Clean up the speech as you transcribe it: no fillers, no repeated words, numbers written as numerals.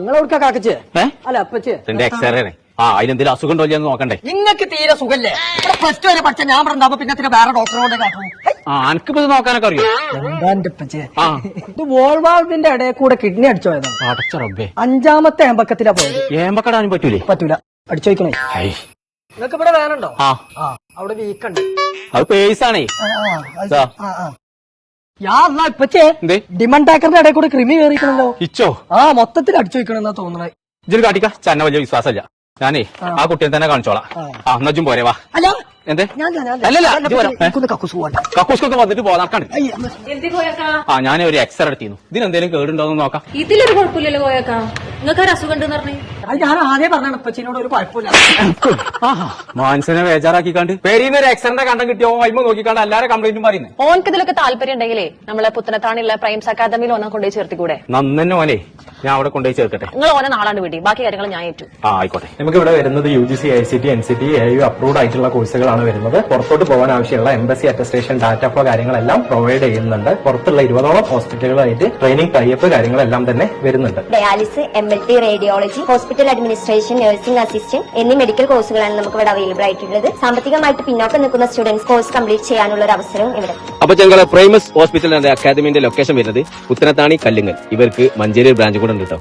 നിങ്ങളെവിടുക്കാ കാക്കച്ചേ അല്ല അപ്പച്ചേ എക്സ്റേ അതിനെന്തെങ്കിലും അസുഖം ഉണ്ടോ എന്ന് നോക്കണ്ടേ? നിങ്ങൾക്ക് തീരെ സുഖല്ലേ? പ്ലസ് ടു വരെ പഠിച്ച ഞാൻ പറഞ്ഞപ്പോ പിന്നെ വേറെ ഡോക്ടറോടെ കാട്ടു. എനിക്കിപ്പോ ഇത് നോക്കാനൊക്കെ അറിയോ? എന്താ എന്റെ അപ്പച്ചേ, ഇത് വോൾവാൾവിന്റെ ഇടയിൽ കൂടെ കിഡ്നി അടിച്ചു പോയതാണ്. അടച്ച റബ്ബേ, 5ാമത്തെ ഏമ്പക്കത്തിലാ പോയത്. ഏമ്പക്കടാനും പറ്റൂലേ? പറ്റൂല, അടിച്ചു വയ്ക്കണേ. നിങ്ങൾക്ക് ഇവിടെ വേനുണ്ടോ? അവിടെ വീക്കുണ്ട്. അത് പേഴ്സാണേ. ഇപ്പച്ചേ ഡിമണ്ട് ടാക്കറിന്റെ ഇടയിൽ കൂടെ ക്രിമി കയറിക്കണല്ലോ. ഇച്ചോ? മൊത്തത്തിൽ അടിച്ചു വയ്ക്കണെന്നാ തോന്നണേ. ഇതൊരു കാട്ടിക്ക ചന്ന വലിയ വിശ്വാസമില്ല. ഞാനേ ആ കുട്ടിയെ തന്നെ കാണിച്ചോളാം. നജും പോരെ വാ. എന്തേ? കക്കൂസ്കൊക്കെ വന്നിട്ട് പോകാണ്ട്. ഞാൻ ഒരു എക്സ്റേ എടുത്തിരുന്നു. ഇതിനെന്തേലും കേടുണ്ടോന്ന് നോക്കാം. ഇതിലൊരു കുഴപ്പമില്ലല്ലോ കോയക്കാ, നിങ്ങൾക്ക് ഒരു അസുഖം ഉണ്ടെന്ന് പറഞ്ഞു. ഞാൻ ആദ്യം പറഞ്ഞാണ് ഇപ്പച്ചിനോട് ഒരു കുഴപ്പമില്ല. മനസ്സിനെ ബേജാറാക്കിക്കാണ്ട് പേരിന്ന് ഒരു എക്സ്റേ കണ്ടം കിട്ടിയോ അയിമ നോക്കിക്കാണ്ട് എല്ലാരും കംപ്ലൈന്റും പറയുന്നത്. ഓനക്ക് ഇതിലൊക്കെ താല്പര്യം ഉണ്ടെങ്കിലേ നമ്മളെ പുത്തനത്താണിയുള്ള പ്രൈംസ് അക്കാദമിയിൽ ഓനെ കൊണ്ടുപോയി ചേർത്തിക്കൂടെ? നന്നെ ഓനെ ഞാൻ അവിടെ കൊണ്ടുപോയി ചേർക്കട്ടെ. നിങ്ങൾ ഓനെ നാളാണ്ട് വിടി, ബാക്കി കാര്യങ്ങൾ ഞാൻ ഏറ്റു. ആയിക്കോട്ടെ. നമുക്ക് ഇവിടെ വരുന്നത് UGC, ICT, NCT, AU approved ആയിട്ടുള്ള കോഴ്സുകളാണ് വരുന്നത്. പുറത്തോട്ട് പോകാൻ ആവശ്യമുള്ള എംബസി അറ്റസ്റ്റേഷൻ, ഡാറ്റ ഫ്ലോ കാര്യങ്ങളെല്ലാം പ്രൊവൈഡ് ചെയ്യുന്നുണ്ട്. പുറത്തുള്ള 20ഓളം ഹോസ്പിറ്റലുകളായിട്ട് ട്രെയിനിങ് ടൈപ്പ് കാര്യങ്ങളെല്ലാം തന്നെ വരുന്നുണ്ട്. Dialysis, MLT, radiology, hospital administration, nursing assistant എന്നീ മെഡിക്കൽ കോഴ്സുകളാണ് നമുക്ക് ഇവിടെ അവൈലബിൾ ആയിട്ടുള്ളത്. സാമ്പത്തികമായിട്ട് പിന്നോക്കം നിൽക്കുന്ന സ്റ്റുഡൻസ് കോഴ്സ് കംപ്ലീറ്റ് ചെയ്യാനുള്ള ഒരു അവസരവും ഇവിടെ. അപ്പൊ ഞങ്ങളെ പ്രൈമസ് ഹോസ്പിറ്റൽ അക്കാദമിന്റെ ലൊക്കേഷൻ വരുന്നത് പുത്തനത്താണി കല്ലുങ്ങൽ. ഇവർക്ക് മഞ്ചേരി ബ്രാഞ്ച് കൂടെ ഉണ്ട് കേട്ടോ.